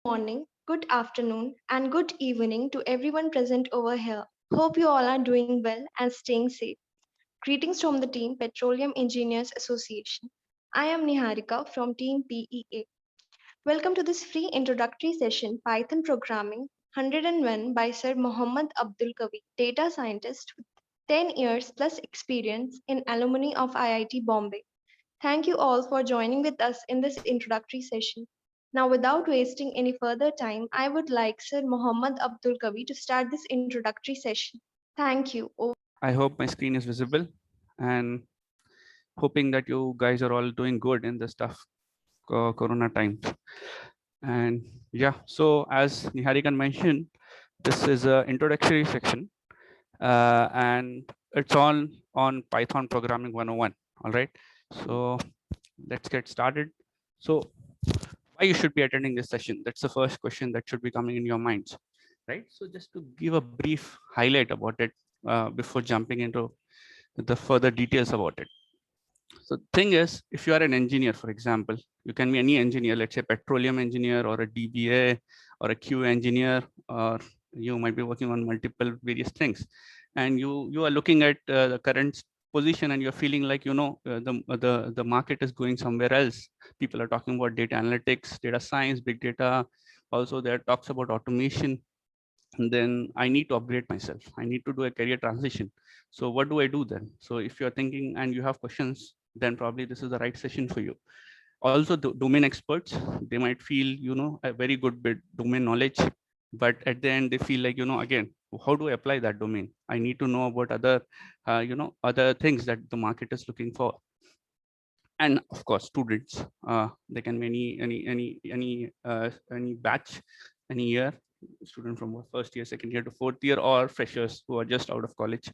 morning, good afternoon, and good evening to everyone present over here. Hope you all are doing well and staying safe. Greetings from the team Petroleum Engineers Association. I am Niharika from Team PEA. Welcome to this free introductory session Python Programming 101 by Sir Mohammad Abdul Kavi, data scientist with 10 years plus experience in alumni of IIT Bombay. Thank you all for joining with us in this introductory session. Now, without wasting any further time, I would like Sir Mohammad Abdul Kavi to start this introductory session. Thank you. I hope my screen is visible and hoping that you guys are all doing good in this tough corona times. And yeah, so as Niharikan mentioned, this is a introductory section and it's on Python programming 101. All right, so let's get started. So why you should be attending this session? That's the first question that should be coming in your minds, right? So just to give a brief highlight about it before jumping into the further details about it. So thing is, if you are an engineer, for example, you can be any engineer, let's say petroleum engineer or a DBA or a QA engineer, or you might be working on multiple various things. And you are looking at the current position and you're feeling like, the market is going somewhere else. People are talking about data analytics, data science, big data. Also there are talks about automation. And then I need to upgrade myself. I need to do a career transition. So what do I do then? So if you're thinking and you have questions, then probably this is the right session for you. Also, the domain experts, they might feel, a very good bit domain knowledge, but at the end they feel like, again, how do I apply that domain? I need to know about other, other things that the market is looking for. And of course, students, they can be any batch, any year, student from first year, second year to fourth year, or freshers who are just out of college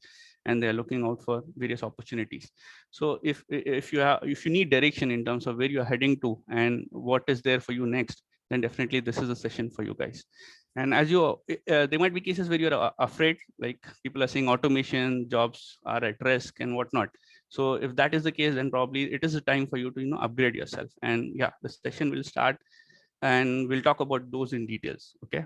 and they're looking out for various opportunities. So if you need direction in terms of where you're heading to and what is there for you next, then definitely this is a session for you guys. And as there might be cases where you're afraid, like people are saying automation jobs are at risk and whatnot. So if that is the case, then probably it is a time for you to upgrade yourself. And yeah, the session will start and we'll talk about those in details. Okay,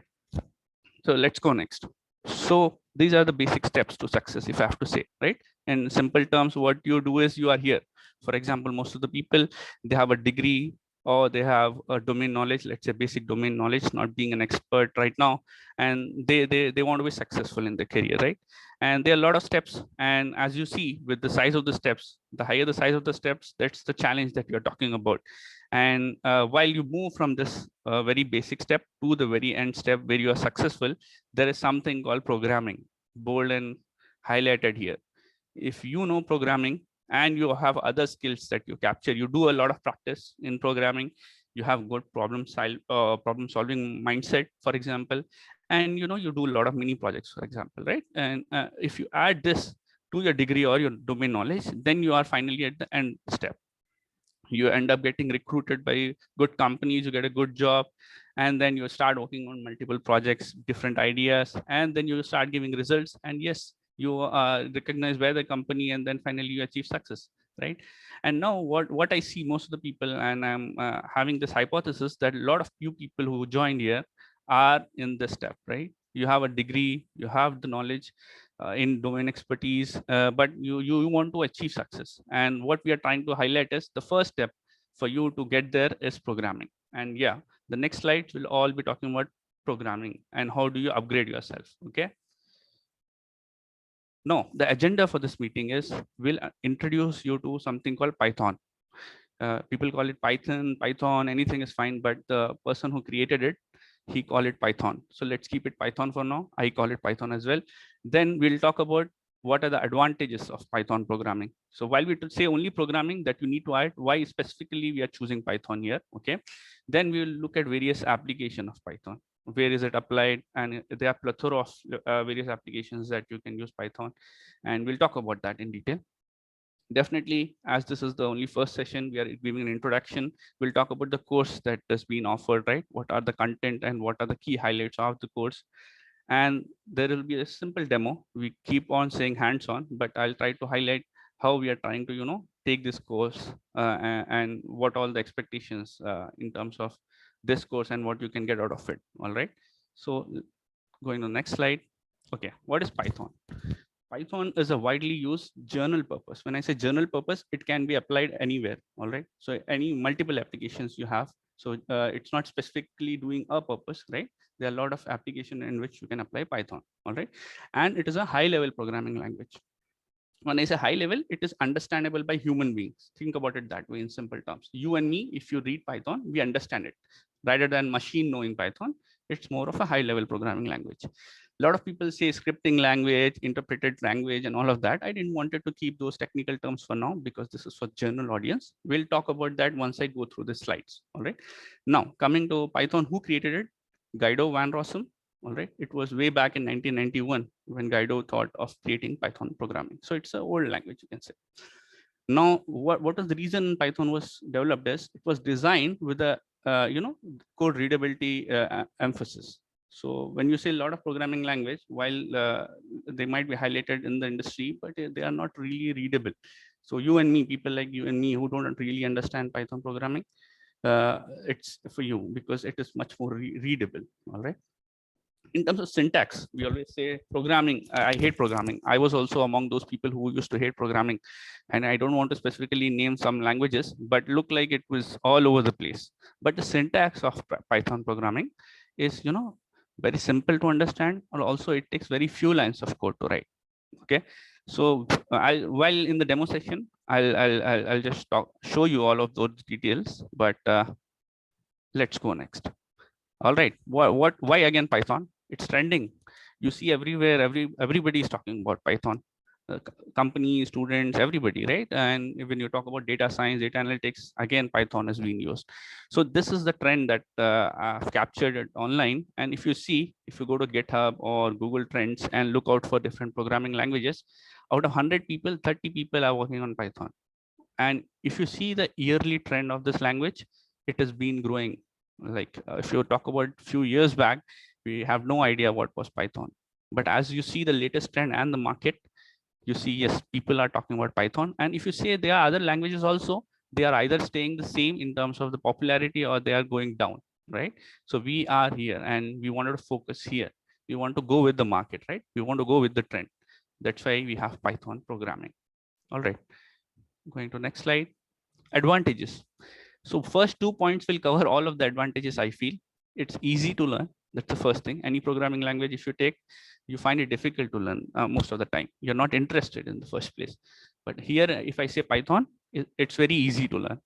so let's go next. So these are the basic steps to success, if I have to say, right? In simple terms, what you do is you are here. For example, most of the people, they have a degree or they have a domain knowledge, let's say basic domain knowledge, not being an expert right now, and they want to be successful in their career, right? And there are a lot of steps, and as you see with the size of the steps, the higher the size of the steps, that's the challenge that you're talking about. And while you move from this very basic step to the very end step where you are successful, there is something called programming, bold and highlighted here. If you know programming and you have other skills that you capture, you do a lot of practice in programming, you have good problem solving mindset, for example, and you do a lot of mini projects, for example, right? And if you add this to your degree or your domain knowledge, then you are finally at the end step. You end up getting recruited by good companies, you get a good job, and then you start working on multiple projects, different ideas, and then you start giving results, and yes, you are recognized by the company, and then finally you achieve success, right? And now what I see most of the people, and I'm having this hypothesis that a lot of few people who joined here are in this step, right? You have a degree, you have the knowledge in domain expertise, but you want to achieve success. And what we are trying to highlight is the first step for you to get there is programming. And yeah, the next slides will all be talking about programming and how do you upgrade yourself. Okay. No, the agenda for this meeting is we'll introduce you to something called Python. People call it Python, anything is fine, but the person who created it, he called it Python. So let's keep it Python for now. I call it Python as well. Then we'll talk about what are the advantages of Python programming. So while we say only programming, that you need to add why specifically we are choosing Python here. Okay. Then we will look at various application of Python. Where is it applied? And there are plethora of various applications that you can use Python. And we'll talk about that in detail. Definitely, as this is the only first session, we are giving an introduction. We'll talk about the course that has been offered, right? What are the content and what are the key highlights of the course? And there will be a simple demo. We keep on saying hands-on, but I'll try to highlight how we are trying to, take this course and what all the expectations in terms of this course and what you can get out of it. All right. So going to the next slide. Okay, what is Python? Python is a widely used journal purpose. When I say journal purpose, it can be applied anywhere. All right. So any multiple applications you have. So it's not specifically doing a purpose, right? There are a lot of applications in which you can apply Python. All right. And it is a high level programming language. When I say high level, it is understandable by human beings. Think about it that way in simple terms. You and me, if you read Python, we understand it. Rather than machine knowing Python, it's more of a high level programming language. A lot of people say scripting language, interpreted language, and all of that. I didn't wanted to keep those technical terms for now because this is for general audience. We'll talk about that once I go through the slides. All right. Now coming to Python, who created it? Guido van Rossum. All right. It was way back in 1991 when Guido thought of creating Python programming. So it's an old language, you can say. Now, what was the reason Python was developed is it was designed with a code readability emphasis. So when you say a lot of programming language, while they might be highlighted in the industry, but they are not really readable. So you and me, people like you and me who don't really understand Python programming, it's for you because it is much more readable. All right. In terms of syntax, we always say programming. I hate programming. I was also among those people who used to hate programming, and I don't want to specifically name some languages, but look like it was all over the place. But the syntax of Python programming is, very simple to understand, and also it takes very few lines of code to write. Okay, so while in the demo session, I'll just show you all of those details, but let's go next. All right, why again Python? It's trending. You see everywhere, everybody is talking about Python. Companies, students, everybody, right? And when you talk about data science, data analytics, again, Python is being used. So this is the trend that I've captured it online. And if you go to GitHub or Google Trends and look out for different programming languages, out of 100 people, 30 people are working on Python. And if you see the yearly trend of this language, it has been growing. Like if you talk about a few years back, we have no idea what was Python. But as you see the latest trend and the market, you see, yes, people are talking about Python. And if you say there are other languages also, they are either staying the same in terms of the popularity or they are going down, right? So we are here and we wanted to focus here. We want to go with the market, right? We want to go with the trend. That's why we have Python programming. All right. Going to next slide. Advantages. So first 2 points will cover all of the advantages. I feel it's easy to learn. That's the first thing. Any programming language, if you take, you find it difficult to learn most of the time. You're not interested in the first place. But here, if I say Python, it's very easy to learn.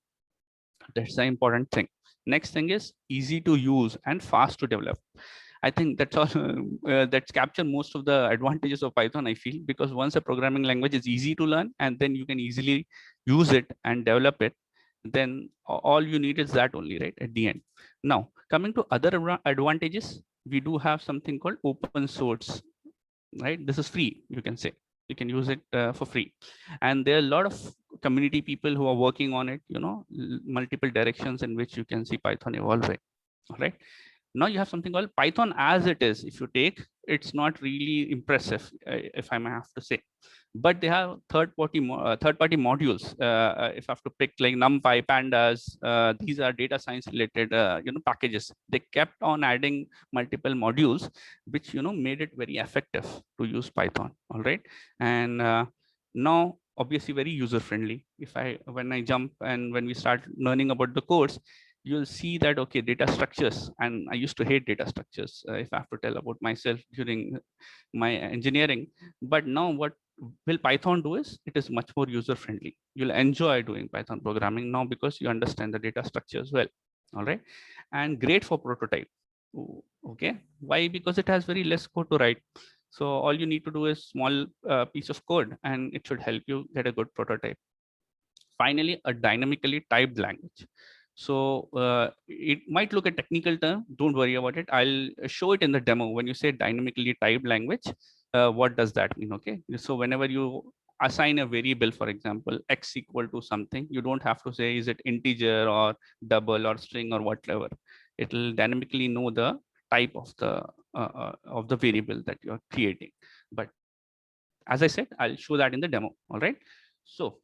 That's the important thing. Next thing is easy to use and fast to develop. I think that's all that's capture most of the advantages of Python, I feel, because once a programming language is easy to learn and then you can easily use it and develop it, then all you need is that only, right? At the end. Now, coming to other advantages, we do have something called open source, right? This is free, you can say. You can use it for free. And there are a lot of community people who are working on it, multiple directions in which you can see Python evolving, all right? Now you have something called Python as it is. If you take, it's not really impressive, if I may have to say. But they have third-party modules. If I have to pick like NumPy, Pandas, these are data science related, packages. They kept on adding multiple modules, which made it very effective to use Python. All right, and now obviously very user friendly. When I jump and when we start learning about the course, you'll see that, okay, data structures, and I used to hate data structures, if I have to tell about myself during my engineering. But now what will Python do is it is much more user friendly. You'll enjoy doing Python programming now because you understand the data structures well. All right, and great for prototype. Okay, why? Because it has very less code to write. So all you need to do is small piece of code and it should help you get a good prototype. Finally, a dynamically typed language. So it might look a technical term. Don't worry about it. I'll show it in the demo. When you say dynamically typed language, what does that mean? Okay. So whenever you assign a variable, for example, x equal to something, you don't have to say, is it integer or double or string or whatever. It'll dynamically know the type of the variable that you're creating. But as I said, I'll show that in the demo. All right. So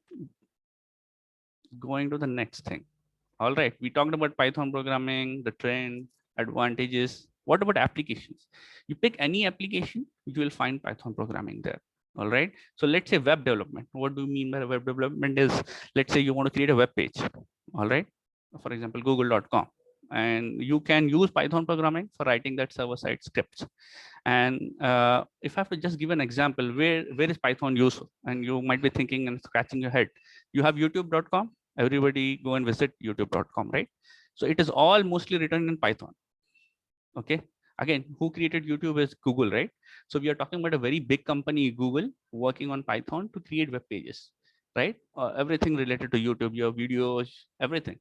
going to the next thing. All right, we talked about Python programming, the trend, advantages. What about applications? You pick any application, you will find Python programming there. All right. So let's say web development. What do you mean by web development is, let's say you want to create a web page. All right. For example, google.com. And you can use Python programming for writing that server-side scripts. And if I have to just give an example, where is Python useful? And you might be thinking and scratching your head. You have youtube.com. Everybody go and visit youtube.com, right? So it is all mostly written in Python. Okay. Again, who created YouTube is Google, right? So we are talking about a very big company, Google, working on Python to create web pages, right? Everything related to YouTube, your videos, everything,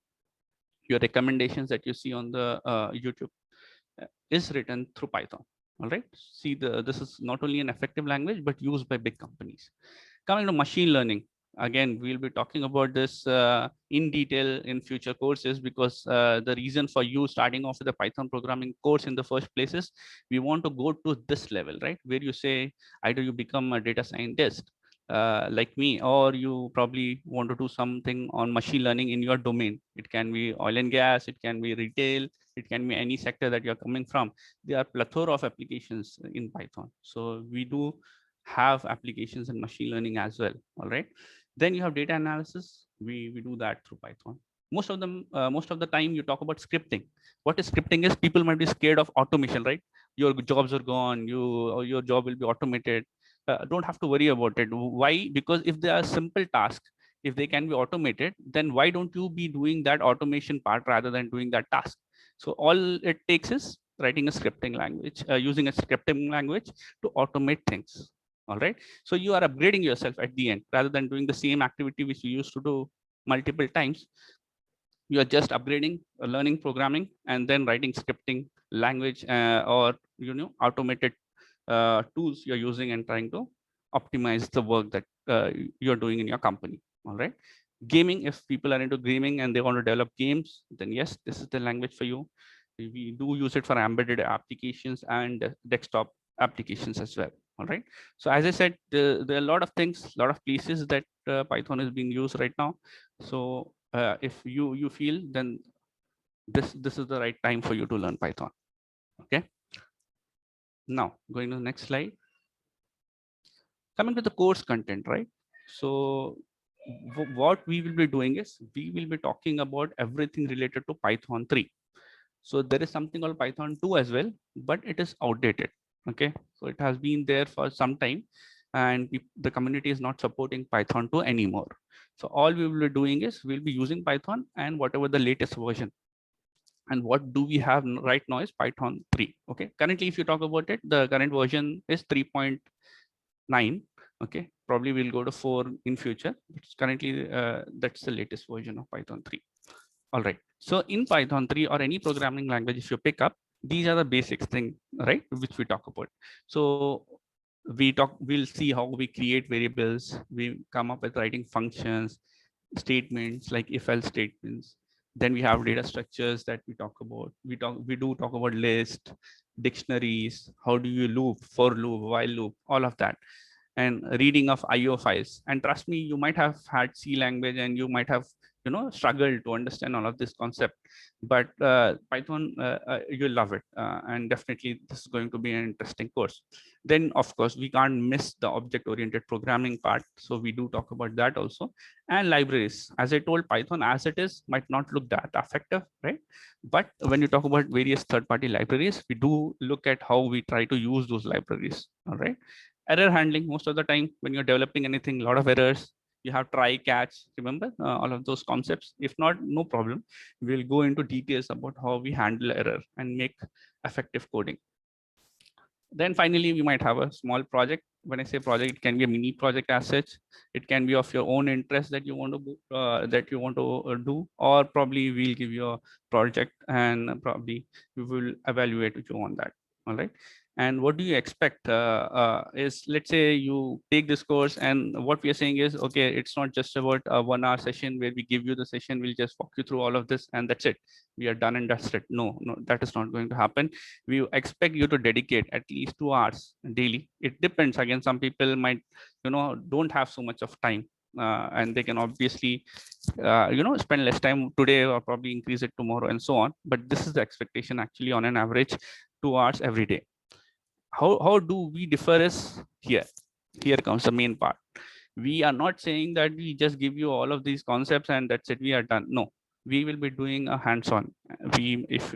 your recommendations that you see on the YouTube is written through Python. All right. See, this is not only an effective language, but used by big companies. Coming to machine learning, again, we'll be talking about this in detail in future courses, because the reason for you starting off with a Python programming course in the first place is we want to go to this level, right? Where you say, either you become a data scientist like me, or you probably want to do something on machine learning in your domain. It can be oil and gas, it can be retail, it can be any sector that you're coming from. There are plethora of applications in Python. So we do have applications in machine learning as well. All right. Then you have data analysis. We do that through Python. Most of the time you talk about scripting. What is scripting is, people might be scared of automation, right? Your jobs are gone, your job will be automated. Don't have to worry about it. Why? Because if they are simple tasks, if they can be automated, then why don't you be doing that automation part rather than doing that task? So all it takes is writing a scripting language, using a scripting language to automate things. All right. So you are upgrading yourself at the end rather than doing the same activity which you used to do multiple times. You are just upgrading, learning programming, and then writing scripting language or automated tools you're using and trying to optimize the work that you're doing in your company. All right. Gaming, if people are into gaming and they want to develop games, then yes, this is the language for you. We do use it for embedded applications and desktop applications as well. All right. So as I said, there are a lot of things, a lot of places that Python is being used right now. So if you feel, then this is the right time for you to learn Python. Okay. Now going to the next slide. Coming to the course content, right? So what we will be doing is, we will be talking about everything related to Python 3. So there is something called Python 2 as well, but it is outdated. Okay. So it has been there for some time, and the community is not supporting Python 2 anymore. So all we will be doing is, we'll be using Python and whatever the latest version. And what do we have right now is Python 3. Okay. Currently, if you talk about it, the current version is 3.9. Okay. Probably we'll go to 4 in future. But currently, that's the latest version of Python 3. All right. So in Python 3 or any programming language, if you pick up, these are the basics thing, right? Which we talk about. So we'll see how we create variables. We come up with writing functions, statements like if-else statements. Then we have data structures that we talk about. We do talk about list, dictionaries. How do you loop, for loop, while loop, all of that, and reading of IO files. And trust me, you might have had C language and you might have struggled to understand all of this concept, but Python, you'll love it, and definitely this is going to be an interesting course. Then of course we can't miss the object oriented programming part, so we do talk about that also. And libraries, as I told, Python as it is might not look that effective, right? But when you talk about various third-party libraries, we do look at how we try to use those libraries. All right. Error handling, most of the time when you're developing anything, a lot of errors. You have try, catch, remember all of those concepts. If not, no problem, we'll go into details about how we handle error and make effective coding. Then finally, we might have a small project. When I say project, it can be a mini project as such. It can be of your own interest that you want to do, or probably we'll give you a project and probably we will evaluate you on that. All right. And what do you expect is, let's say you take this course, and what we are saying is, okay, it's not just about a 1 hour session where we give you the session, we'll just walk you through all of this and that's it. We are done and dusted. No, that is not going to happen. We expect you to dedicate at least 2 hours daily. It depends. Again, some people might, don't have so much of time. and they can obviously spend less time today or probably increase it tomorrow and so on. But this is the expectation actually on an average 2 hours every day. How do we differ is here comes the main part. We are not saying that we just give you all of these concepts and that's it, we are done. No, we will be doing a hands-on. If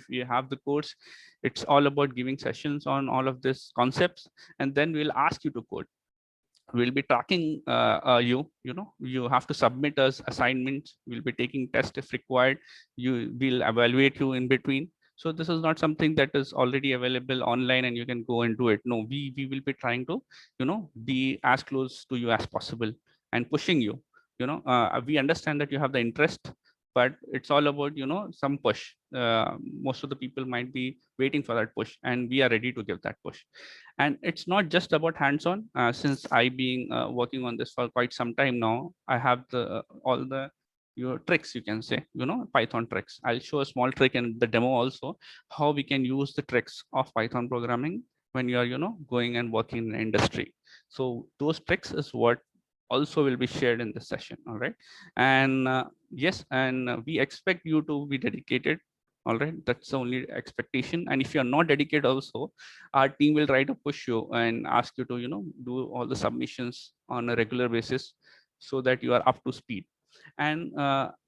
we have the course, it's all about giving sessions on all of these concepts, and then we'll ask you to code. We'll be tracking you have to submit us assignments, we'll be taking tests if required, will evaluate you in between. So this is not something that is already available online and you can go and do it. No, we will be trying to be as close to you as possible and pushing you. We understand that you have the interest, but it's all about some push. Most of the people might be waiting for that push, and we are ready to give that push. And it's not just about hands-on. Since I being working on this for quite some time now, I have the all the your tricks, you can say, Python tricks. I'll show a small trick in the demo also, how we can use the tricks of Python programming when you are going and working in the industry. So those tricks is what also will be shared in this session. All right. And yes, and we expect you to be dedicated. All right, that's the only expectation. And if you're not dedicated also, our team will try to push you and ask you to do all the submissions on a regular basis so that you are up to speed. And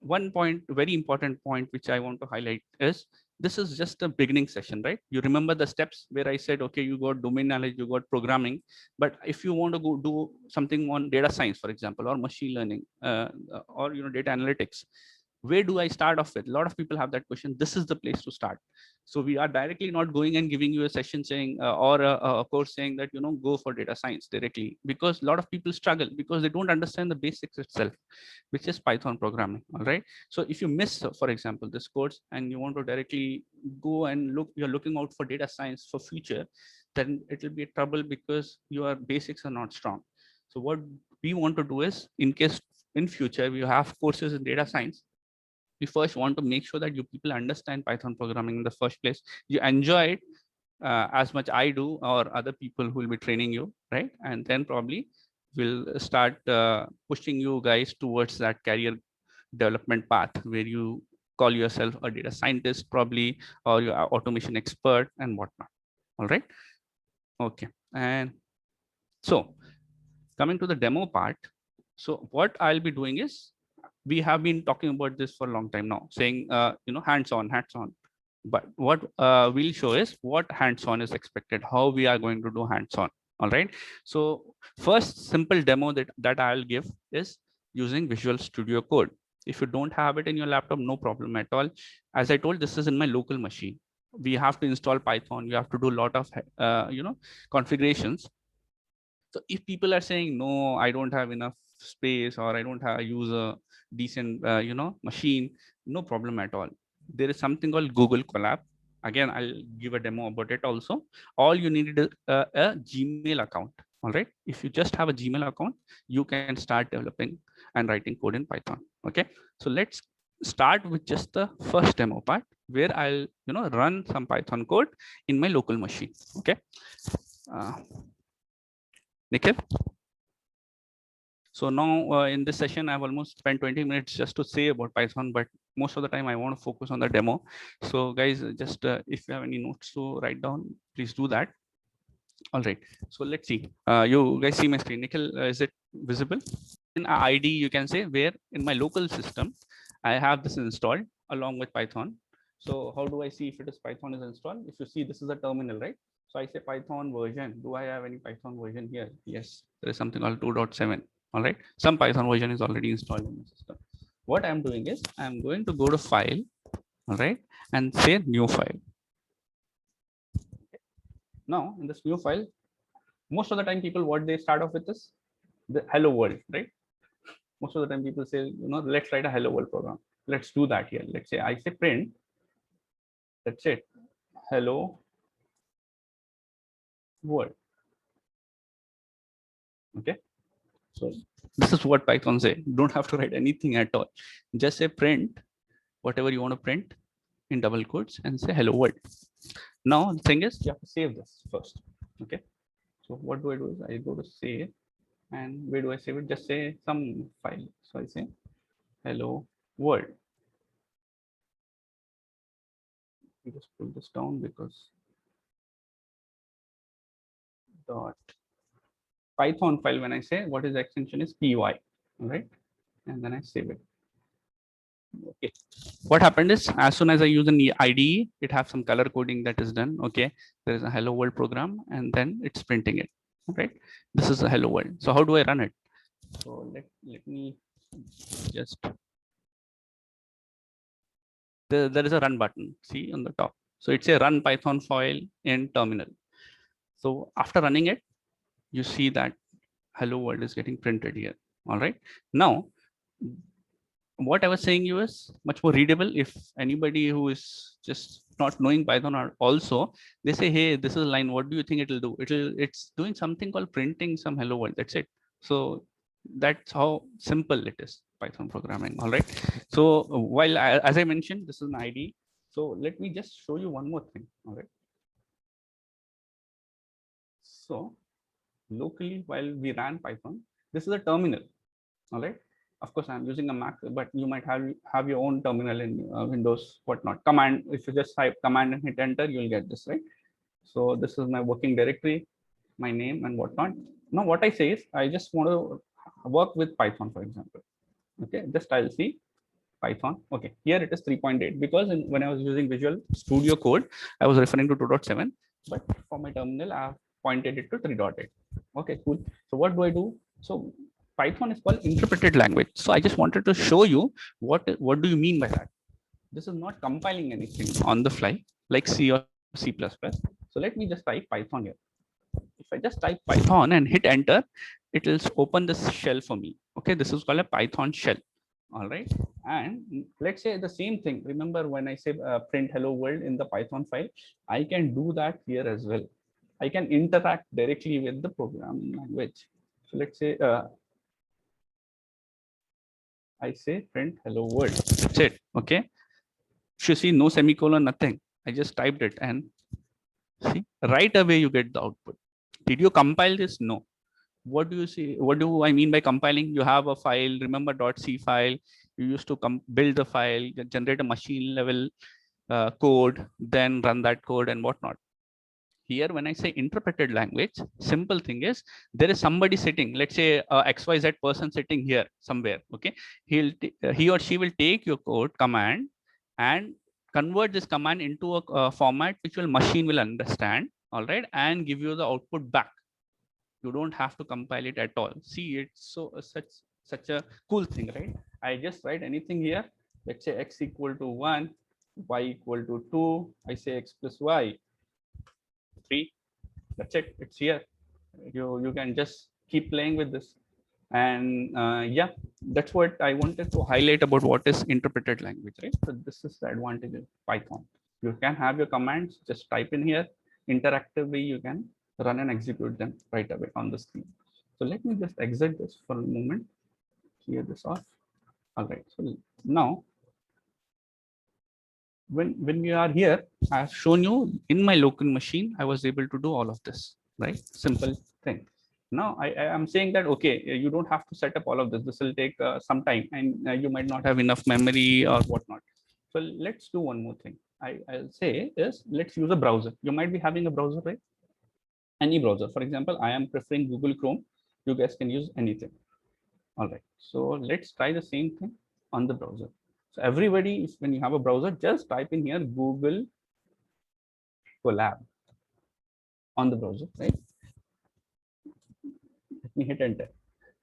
one point, very important point, which I want to highlight is this is just a beginning session, right? You remember the steps where I said, okay, you got domain knowledge, you got programming, but if you want to go do something on data science, for example, or machine learning, or data analytics, where do I start off with? A lot of people have that question. This is the place to start. So we are directly not going and giving you a session saying or a course saying that go for data science directly, because a lot of people struggle because they don't understand the basics itself, which is Python programming. All right. So if you miss, for example, this course and you want to directly go and look, you're looking out for data science for future, then it will be a trouble because your basics are not strong. So what we want to do is, in case in future we have courses in data science, we first want to make sure that you people understand Python programming in the first place. You enjoy it as much I do, or other people who will be training you, right? And then probably we'll start pushing you guys towards that career development path where you call yourself a data scientist probably, or you're an automation expert and whatnot. All right. Okay. And so coming to the demo part. So what I'll be doing is, we have been talking about this for a long time now, saying, hands-on, hands-on. But what we'll show is what hands-on is expected, how we are going to do hands-on. All right. So first simple demo that I'll give is using Visual Studio Code. If you don't have it in your laptop, no problem at all. As I told, this is in my local machine. We have to install Python. We have to do a lot of, configurations. So if people are saying, no, I don't have enough space, or I don't have use a decent, machine, no problem at all. There is something called Google Colab. Again, I'll give a demo about it also. All you need is a Gmail account. All right. If you just have a Gmail account, you can start developing and writing code in Python. Okay. So let's start with just the first demo part where I'll, run some Python code in my local machine. Okay. Nikhil. So now in this session, I've almost spent 20 minutes just to say about Python, but most of the time I want to focus on the demo. So guys, just if you have any notes to write down, please do that. All right. So let's see. You guys see my screen. Nikhil, is it visible? In ID, you can say where in my local system, I have this installed along with Python. So how do I see if it is Python is installed? If you see, this is a terminal, right? So I say Python version. Do I have any Python version here? Yes, there is something called 2.7. All right. Some Python version is already installed in the system. What I'm doing is I'm going to go to file, all right, and say new file. Now in this new file, most of the time people, what they start off with is the hello world, right? Most of the time people say, let's write a hello world program. Let's do that here. Let's say I say print. That's it. Hello world. Okay. So this is what Python say. Don't have to write anything at all. Just say print whatever you want to print in double quotes and say hello world. Now the thing is, you have to save this first. Okay. So what do I do is I go to save. And where do I save it? Just say some file. So I say hello world. You just pull this down because dot Python file. When I say what is the extension is py, all right, and then I save it. Okay, what happened is as soon as I use an IDE, it has some color coding that is done. Okay, there is a hello world program and then it's printing it. Right, this is a hello world. So how do I run it? So let me just, there is a run button, see on the top. So it's a run Python file in terminal. So after running it, you see that hello world is getting printed here. All right, now what I was saying you is much more readable. If anybody who is just not knowing Python or also they say, hey, this is a line, what do you think it will do? It's doing something called printing some hello world. That's it. So that's how simple it is, Python programming. All right. So while as I mentioned, this is an IDE. So let me just show you one more thing. All right. So locally, while we ran Python, this is a terminal. All right. Of course, I'm using a Mac, but you might have your own terminal in Windows, whatnot. Command, if you just type command and hit enter, you'll get this, right? So this is my working directory, my name and whatnot. Now what I say is, I just want to work with Python, for example. Okay, just I'll see Python. Okay, here it is 3.8 because when I was using Visual Studio Code, I was referring to 2.7, but for my terminal, I have pointed it to 3.8. Okay, cool. So what do I do? So Python is called interpreted language. So I just wanted to show you what do you mean by that? This is not compiling anything on the fly like C or C++. So let me just type Python here. If I just type Python and hit enter, it will open this shell for me. Okay, this is called a Python shell. All right, and let's say the same thing. Remember when I say print hello world in the Python file, I can do that here as well. I can interact directly with the programming language. So let's say I say print hello world. That's it. Okay. If you see no semicolon, nothing. I just typed it and see right away you get the output. Did you compile this? No. What do you see? What do I mean by compiling? You have a file, remember .c file. You used to build the file, generate a machine level code, then run that code and whatnot. Here, when I say interpreted language, simple thing is there is somebody sitting, let's say XYZ person sitting here somewhere. Okay, he or she will take your code command and convert this command into a format which will machine will understand. All right, and give you the output back. You don't have to compile it at all. See, it's so such a cool thing, right? I just write anything here. Let's say x equal to 1, y equal to 2. I say x plus y 3. That's it. It's here. You can just keep playing with this. And yeah, that's what I wanted to highlight about what is interpreted language, right? So this is the advantage of Python. You can have your commands, just type in here. Interactively, you can run and execute them right away on the screen. So let me just exit this for a moment. Clear this off. All right. So now, when you are here, I have shown you in my local machine, I was able to do all of this, right? Simple thing. Now I am saying that, okay, you don't have to set up all of this. This will take some time and you might not have enough memory or whatnot. So let's do one more thing. I'll say is let's use a browser. You might be having a browser, right? Any browser. For example, I am preferring Google Chrome. You guys can use anything. All right. So let's try the same thing on the browser. So everybody, when you have a browser, just type in here Google Colab on the browser, right? Let me hit enter.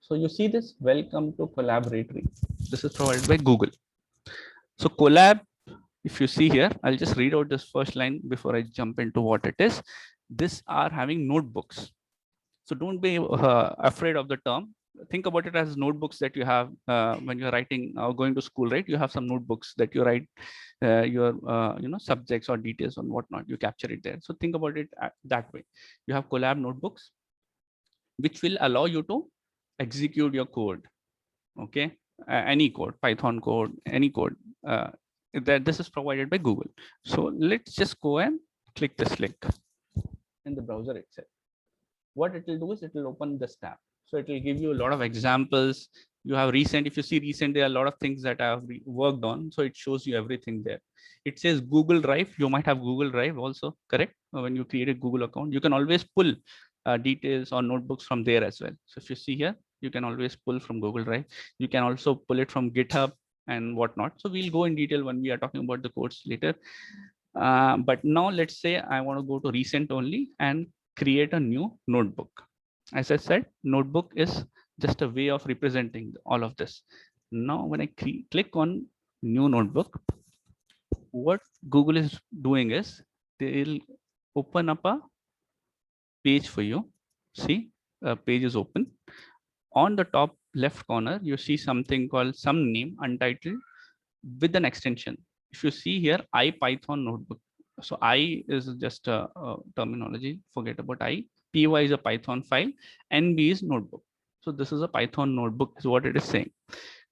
So you see this, welcome to Collaboratory. This is provided by Google. So Colab, if you see here, I'll just read out this first line before I jump into what it is. This are having notebooks. So don't be afraid of the term. Think about it as notebooks that you have when you're writing or going to school, right? You have some notebooks that you write your subjects or details on whatnot. You capture it there. So think about it that way. You have Colab notebooks, which will allow you to execute your code. Okay, any code, Python code, any code. That this is provided by Google. So let's just go and click this link in the browser itself. What it will do is it will open this tab. So it will give you a lot of examples. You have recent, if you see recent, there are a lot of things that I have worked on. So it shows you everything there. It says Google Drive. You might have Google Drive also, correct? When you create a Google account, you can always pull details or notebooks from there as well. So if you see here, you can always pull from Google Drive. You can also pull it from GitHub and whatnot. So we'll go in detail when we are talking about the codes later. But now let's say I want to go to recent only and create a new notebook. As I said, notebook is just a way of representing all of this. Now, when I click on new notebook, what Google is doing is they'll open up a page for you. See, a page is open. On the top left corner, you see something called some name untitled with an extension. If you see here, IPython notebook. So I is just a terminology. Forget about I. Py is a Python file. NB is notebook. So this is a Python notebook is what it is saying.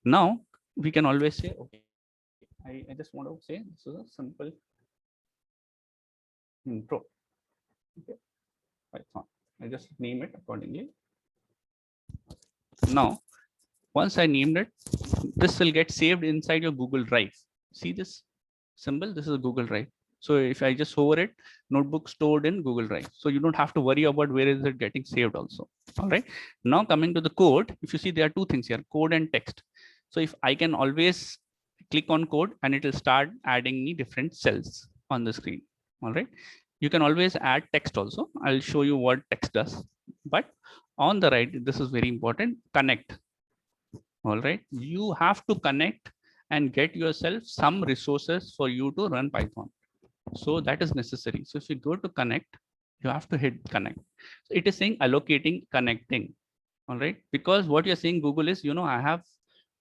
Now we can always say, okay, I just want to say this is a simple intro. Okay, Python. I just name it accordingly. Now, once I named it, this will get saved inside your Google Drive. See this symbol? This is a Google Drive. So if I just hover it, notebook stored in Google Drive. So you don't have to worry about where is it getting saved also. All right. Now coming to the code, if you see there are two things here, code and text. So if I can always click on code and it will start adding me different cells on the screen. All right. You can always add text also. I'll show you what text does. But on the right, this is very important, connect. All right. You have to connect and get yourself some resources for you to run Python. So that is necessary. So if you go to connect, you have to hit connect. So it is saying allocating, connecting. All right. Because what you're saying, Google is, I have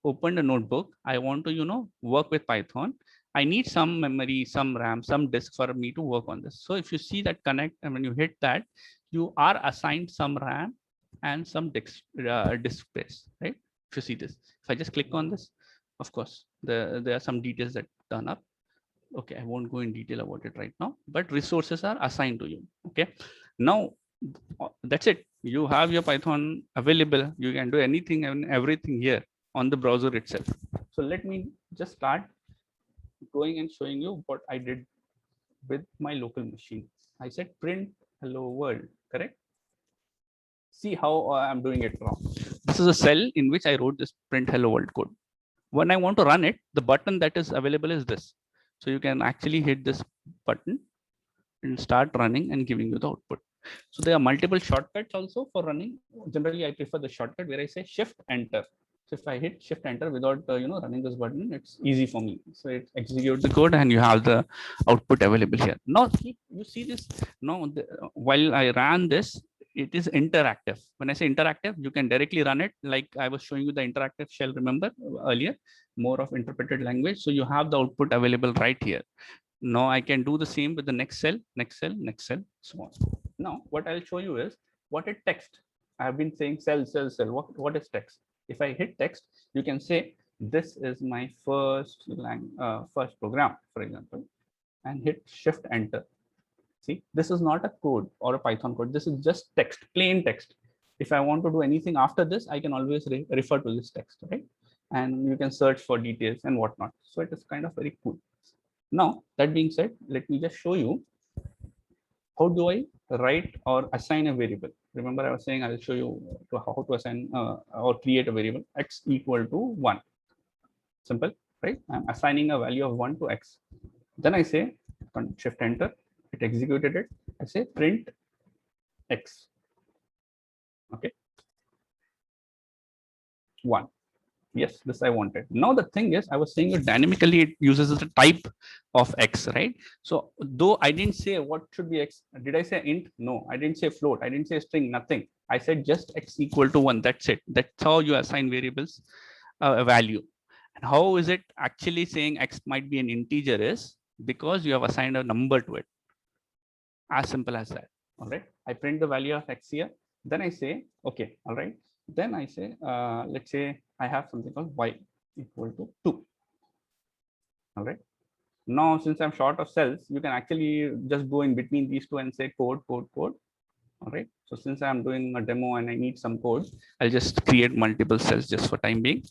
opened a notebook. I want to, work with Python. I need some memory, some RAM, some disk for me to work on this. So if you see that connect, and when you hit that, you are assigned some RAM and some disk space, right? If you see this, if I just click on this, of course, there are some details that turn up. Okay, I won't go in detail about it right now, but resources are assigned to you. Okay, now that's it. You have your Python available. You can do anything and everything here on the browser itself. So let me just start going and showing you what I did with my local machine. I said print hello world, correct? See how I'm doing it wrong. This is a cell in which I wrote this print hello world code. When I want to run it, the button that is available is this. So you can actually hit this button and start running and giving you the output. So there are multiple shortcuts also for running. Generally, I prefer the shortcut where I say shift enter. So if I hit shift enter without running this button, it's easy for me. So it executes the code and you have the output available here. Now you see this. Now while I ran this, it is interactive. When I say interactive, you can directly run it like I was showing you the interactive shell, remember earlier, more of interpreted language. So you have the output available right here. Now I can do the same with the next cell, next cell, next cell, so on. Now what I'll show you is what is text. I have been saying cell, cell, cell. What is text? If I hit text, you can say this is my first program, for example, and hit shift enter. See, this is not a code or a Python code. This is just text, plain text. If I want to do anything after this, I can always refer to this text, right? And you can search for details and whatnot. So it is kind of very cool. Now, that being said, let me just show you how do I write or assign a variable. Remember, I was saying I'll show you how to assign or create a variable x equal to 1. Simple, right? I'm assigning a value of 1 to x. Then I say shift enter, it executed it. I say print x. Okay, 1. Yes, this I wanted. Now the thing is, I was saying it dynamically, it uses the type of x, right? So though I didn't say what should be x, did I say int? No, I didn't say float, I didn't say string, nothing. I said just x equal to 1. That's it. That's how you assign variables a value. And how is it actually saying x might be an integer is because you have assigned a number to it. As simple as that. All right. I print the value of x here. Then I say, okay, all right. Then I say, let's say I have something called y equal to 2. All right. Now, since I'm short of cells, you can actually just go in between these two and say code, code, code. All right. So since I'm doing a demo and I need some code, I'll just create multiple cells just for time being.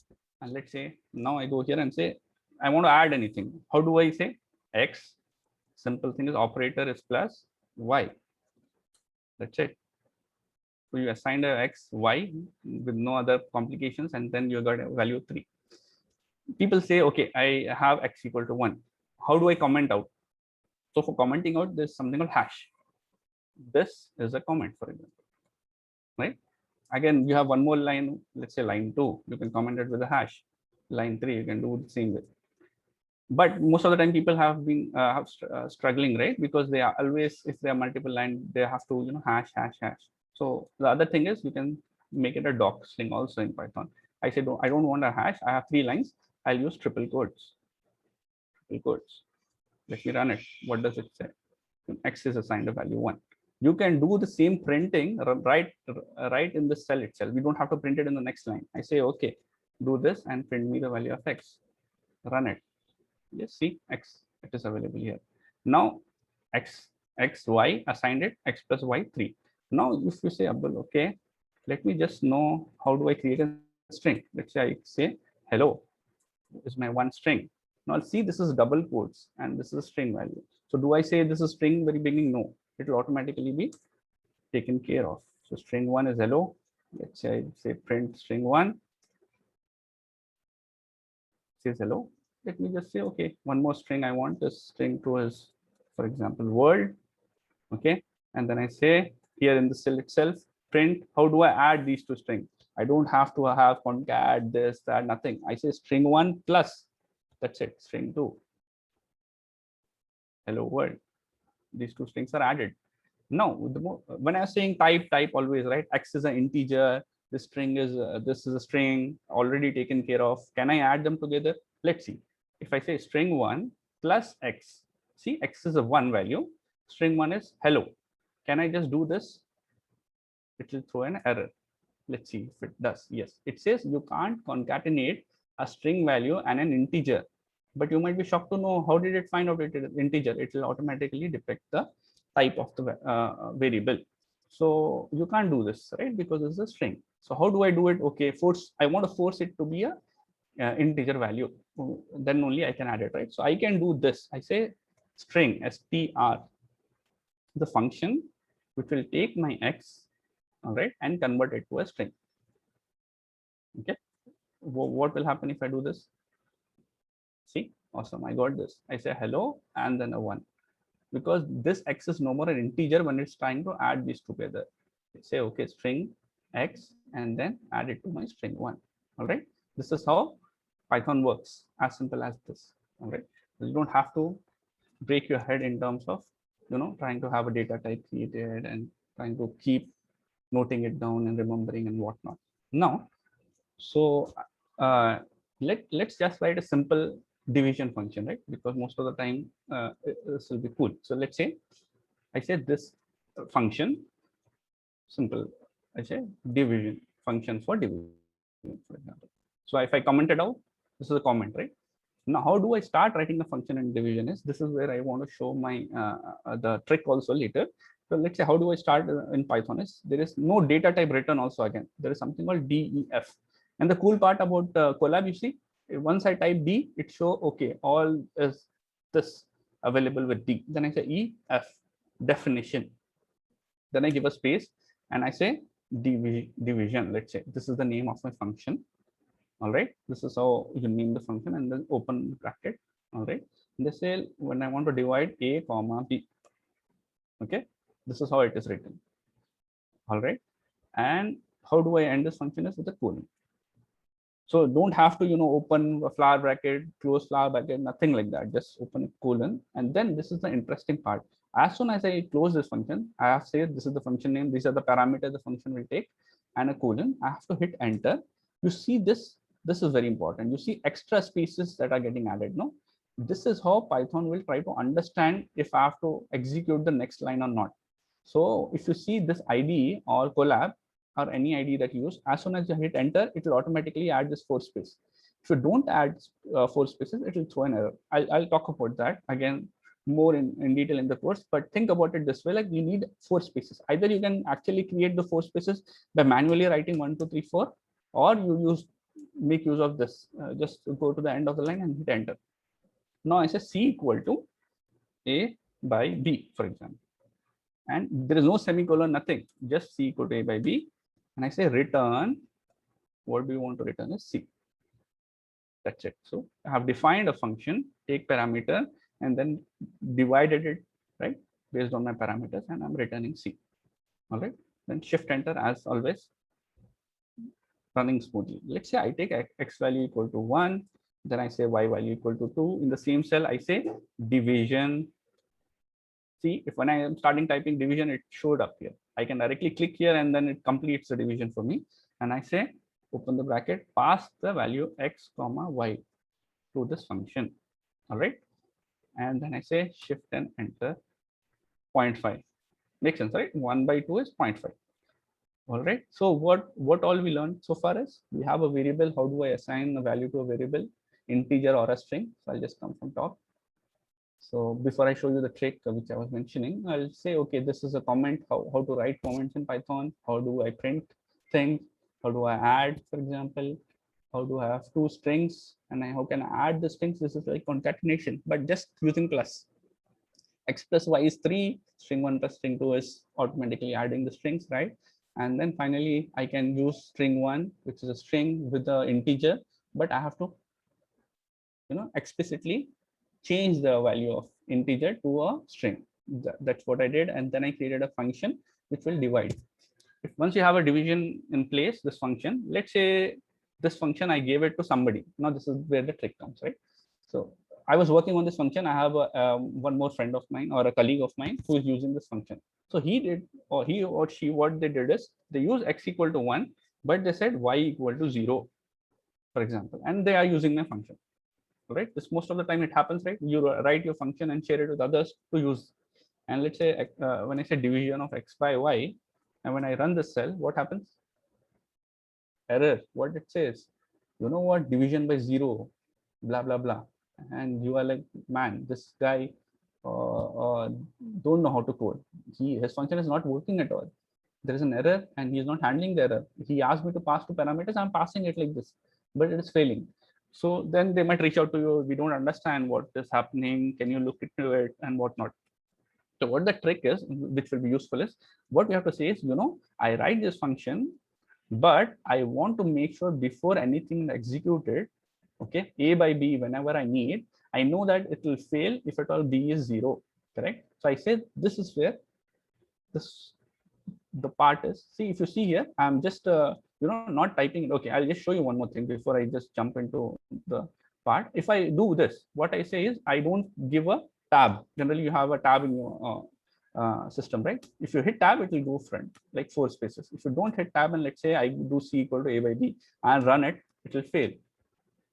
And let's say now I go here and say, I want to add anything. How do I say X? Simple thing is operator is plus Y. That's it. So you assigned a X, Y with no other complications, and then you got a value 3. People say, okay, I have X equal to 1. How do I comment out? So for commenting out, there's something called hash. This is a comment, for example, right? Again, you have one more line, let's say line 2, you can comment it with a hash. Line 3, you can do the same way. But most of the time people have been struggling, right? Because they are always, if they are multiple line, they have to, hash. So the other thing is you can make it a doc string also in Python. I say, I don't want a hash. I have 3 lines. I'll use triple quotes. Let me run it. What does it say? X is assigned a value 1. You can do the same printing right in the cell itself. We don't have to print it in the next line. I say, okay, do this and print me the value of X. Run it. Yes, see X, it is available here. Now X, Y assigned it, X plus Y 3. Now if you say, Abdul, okay, let me just know how do I create a string. Let's say I say hello is my one string. Now see, this is double quotes and this is a string value. So do I say this is string very beginning? No, it will automatically be taken care of. So string 1 is hello. Let's say I say print string 1 says hello. Let me just say, okay, one more string I want. This string 2 is, for example, world. Okay, and then I say here in the cell itself, print. How do I add these two strings? I don't have to have concat, this, that, nothing. I say string 1 plus, that's it, string 2, hello world. These two strings are added. Now, when I'm saying type always, right? X is an integer, this string is, this is a string already taken care of. Can I add them together? Let's see. If I say string 1 plus X, see, X is a 1 value, string 1 is hello. Can I just do this? It will throw an error. Let's see if it does. Yes, it says you can't concatenate a string value and an integer. But you might be shocked to know how did it find out it is integer? It will automatically detect the type of the variable. So you can't do this, right? Because it's a string. So how do I do it? Okay, I want to force it to be a integer value. Then only I can add it, right? So I can do this. I say string str, the function which will take my X, all right, and convert it to a string. Okay, what will happen if I do this? See, awesome, I got this. I say hello and then a 1, because this X is no more an integer when it's trying to add these together. Say, okay, string X and then add it to my string 1. All right, this is how Python works, as simple as this. All right, you don't have to break your head in terms of trying to have a data type created and trying to keep noting it down and remembering and whatnot. Now, so let's just write a simple division function, right? Because most of the time this will be cool. So let's say I said this function, simple, I say division function for division, for example. So if I commented out, this is a comment, right? Now, how do I start writing the function in division is, this is where I want to show my the trick also later. So let's say, how do I start in Python is, there is no data type written also again. There is something called def. And the cool part about Colab, you see, once I type D, it show, okay, all is this available with D. Then I say ef, definition. Then I give a space and I say division. Let's say this is the name of my function. All right, this is how you name the function, and then open bracket. All right, this say when I want to divide a comma b. Okay, this is how it is written. All right, and how do I end this function is with a colon. So don't have to open a flower bracket, close flower bracket, nothing like that. Just open a colon, and then this is the interesting part. As soon as I close this function, I have said this is the function name, these are the parameters the function will take, and a colon. I have to hit enter. You see this. This is very important. You see extra spaces that are getting added. No, this is how Python will try to understand if I have to execute the next line or not. So if you see this IDE or Colab or any IDE that you use, as soon as you hit enter, it will automatically add this 4 space. If you don't add 4 spaces, it will throw an error. I'll talk about that again. more in detail in the course, but think about it this way, like you need 4 spaces. Either you can actually create the 4 spaces by manually writing 1 2 3 4, or you make use of this, just go to the end of the line and hit enter. Now I say c equal to a by b, for example, and there is no semicolon, nothing, just c equal to a by b, and I say return, what do you want to return is c. That's it. So I have defined a function, take parameter, and then divided it, right, based on my parameters, and I'm returning c. All right, then shift enter as always, running smoothly. Let's say I take x value equal to 1, then I say y value equal to 2. In the same cell, I say division. See, if when I am starting typing division, it showed up here. I can directly click here and then it completes the division for me. And I say, open the bracket, pass the value x comma y to this function. All right. And then I say shift and enter 0.5. Makes sense, right? 1 by 2 is 0.5. All right. So what all we learned so far is we have a variable. How do I assign a value to a variable, integer or a string? So I'll just come from top. So before I show you the trick which I was mentioning, I'll say, okay, this is a comment, how to write comments in Python. How do I print things? How do I add, for example? How do I have 2 strings? And how can I add the strings? This is like concatenation, but just using plus. X plus y is 3, string 1 plus string 2 is automatically adding the strings, right? And then finally, I can use string 1, which is a string with the integer, but I have to, explicitly change the value of integer to a string. That's what I did. And then I created a function which will divide. If once you have a division in place, this function, let's say this function, I gave it to somebody. Now this is where the trick comes, right? So I was working on this function. I have one more friend of mine or a colleague of mine who is using this function. So he or she, what they did is they use x equal to 1, but they said y equal to 0, for example, and they are using my function. Right, this most of the time it happens, right? You write your function and share it with others to use. And let's say when I say division of x by y, and when I run this cell, what happens? Error. What it says, you know what, division by 0, blah blah blah. And you are like, man, this guy don't know how to code. His function is not working at all. There is an error and he is not handling the error. He asked me to pass 2 parameters, I'm passing it like this, but it is failing. So then they might reach out to you. We don't understand what is happening. Can you look into it and whatnot? So what the trick is, which will be useful, is what we have to say is, I write this function, but I want to make sure before anything executed, okay, a by b, whenever I need, I know that it will fail if at all b is 0, correct? So I say this is where the part is. See, if you see here, I'm just not typing it. Okay, I'll just show you one more thing before I just jump into the part. If I do this, what I say is I don't give a tab. Generally you have a tab in your system, right? If you hit tab, it will go front, like 4 spaces. If you don't hit tab, and let's say I do c equal to a by b and run it, it will fail.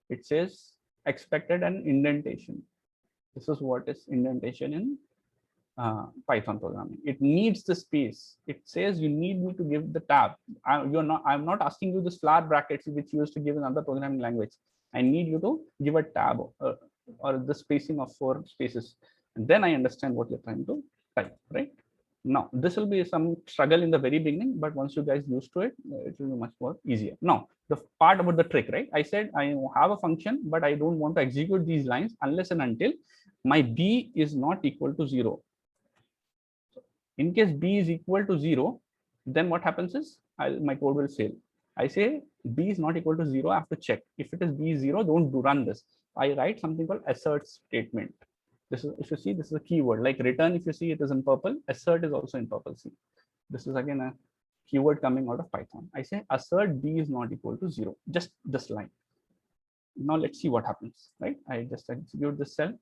It says expected an indentation. This is what is indentation in Python programming. It needs the space. It says you need me to give the tab. I'm not asking you this flower brackets which you used to give in other programming language. I need you to give a tab or the spacing of 4 spaces, and then I understand what you're trying to type, right? Now this will be some struggle in the very beginning, but once you guys used to it, it will be much more easier. Now the part about the trick, right? I said I have a function, but I don't want to execute these lines unless and until my b is not equal to 0. In case b is equal to 0, then what happens is my code will fail. I say b is not equal to 0, I have to check. If it is b is 0, don't run this. I write something called assert statement. This is, if you see, this is a keyword. Like return, if you see, it is in purple. Assert is also in purple. See, this is again a keyword coming out of Python. I say assert b is not equal to 0. Just this line. Now let's see what happens. Right? I just execute this cell.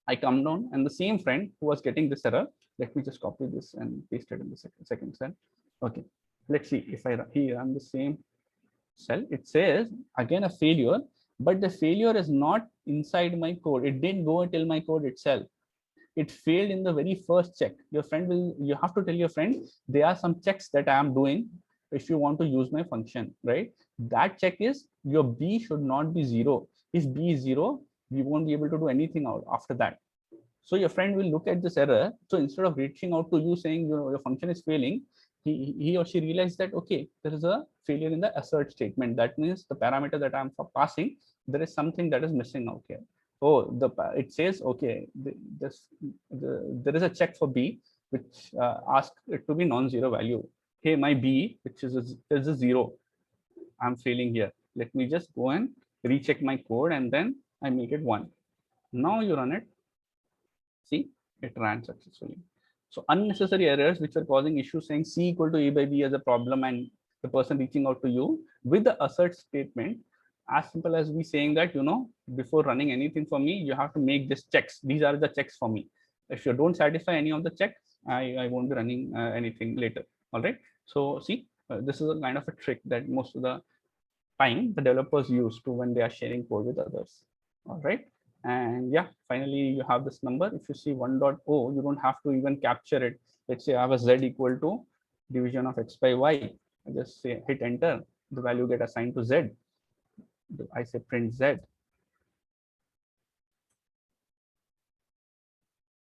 I come down, and the same friend who was getting this error, let me just copy this and paste it in the second cell. Okay, let's see if I run the same cell. It says again a failure, but the failure is not inside my code. It didn't go until my code itself. It failed in the very first check. You have to tell your friend, there are some checks that I am doing if you want to use my function, right? That check is your b should not be 0. If b is 0, we won't be able to do anything out after that. So your friend will look at this error. So instead of reaching out to you saying, you know, your function is failing, he or she realized that, okay, there is a failure in the assert statement. That means the parameter that I'm passing, there is something that is missing out here. Oh, it says, okay, there is a check for B, which asks it to be non-zero value. Hey, my B, which is a 0, I'm failing here. Let me just go and recheck my code, and then I make it 1. Now you run it. See, it ran successfully. So unnecessary errors which are causing issues, saying C equal to A by B as a problem, and the person reaching out to you with the assert statement, as simple as we saying that, you know, before running anything for me, you have to make this checks. These are the checks for me. If you don't satisfy any of the checks, I won't be running anything later. All right. So see, this is a kind of a trick that most of the time the developers use to when they are sharing code with others. All right. And yeah, finally you have this number. If you see 1.0, you don't have to even capture it. Let's say I have a z equal to division of x by y. I just say hit enter, the value get assigned to z. I say print z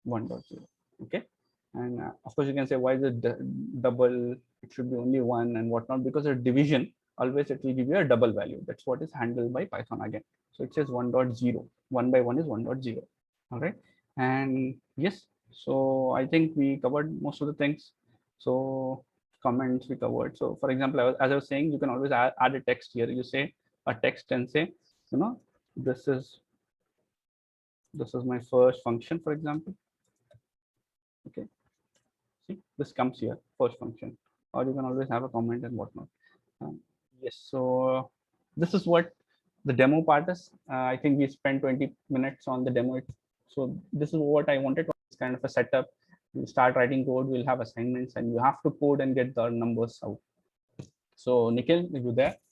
1.0. Okay. And of course you can say, why is it double? It should be only 1 and whatnot, because a division always it will give you a double value. That's what is handled by Python again. So it says 1.0. 1 by 1 is 1.0. All right. And yes, so I think we covered most of the things. So comments we covered. So for example, as I was saying, you can always add a text here. You say a text and say, you know, this is my first function, for example. Okay. See, this comes here, first function, or you can always have a comment and whatnot. Yes, so this is what the demo part is. I think we spent 20 minutes on the demo. So this is what I wanted to, it's kind of a setup. You start writing code, we'll have assignments, and you have to code and get the numbers out. So Nikhil, are you there?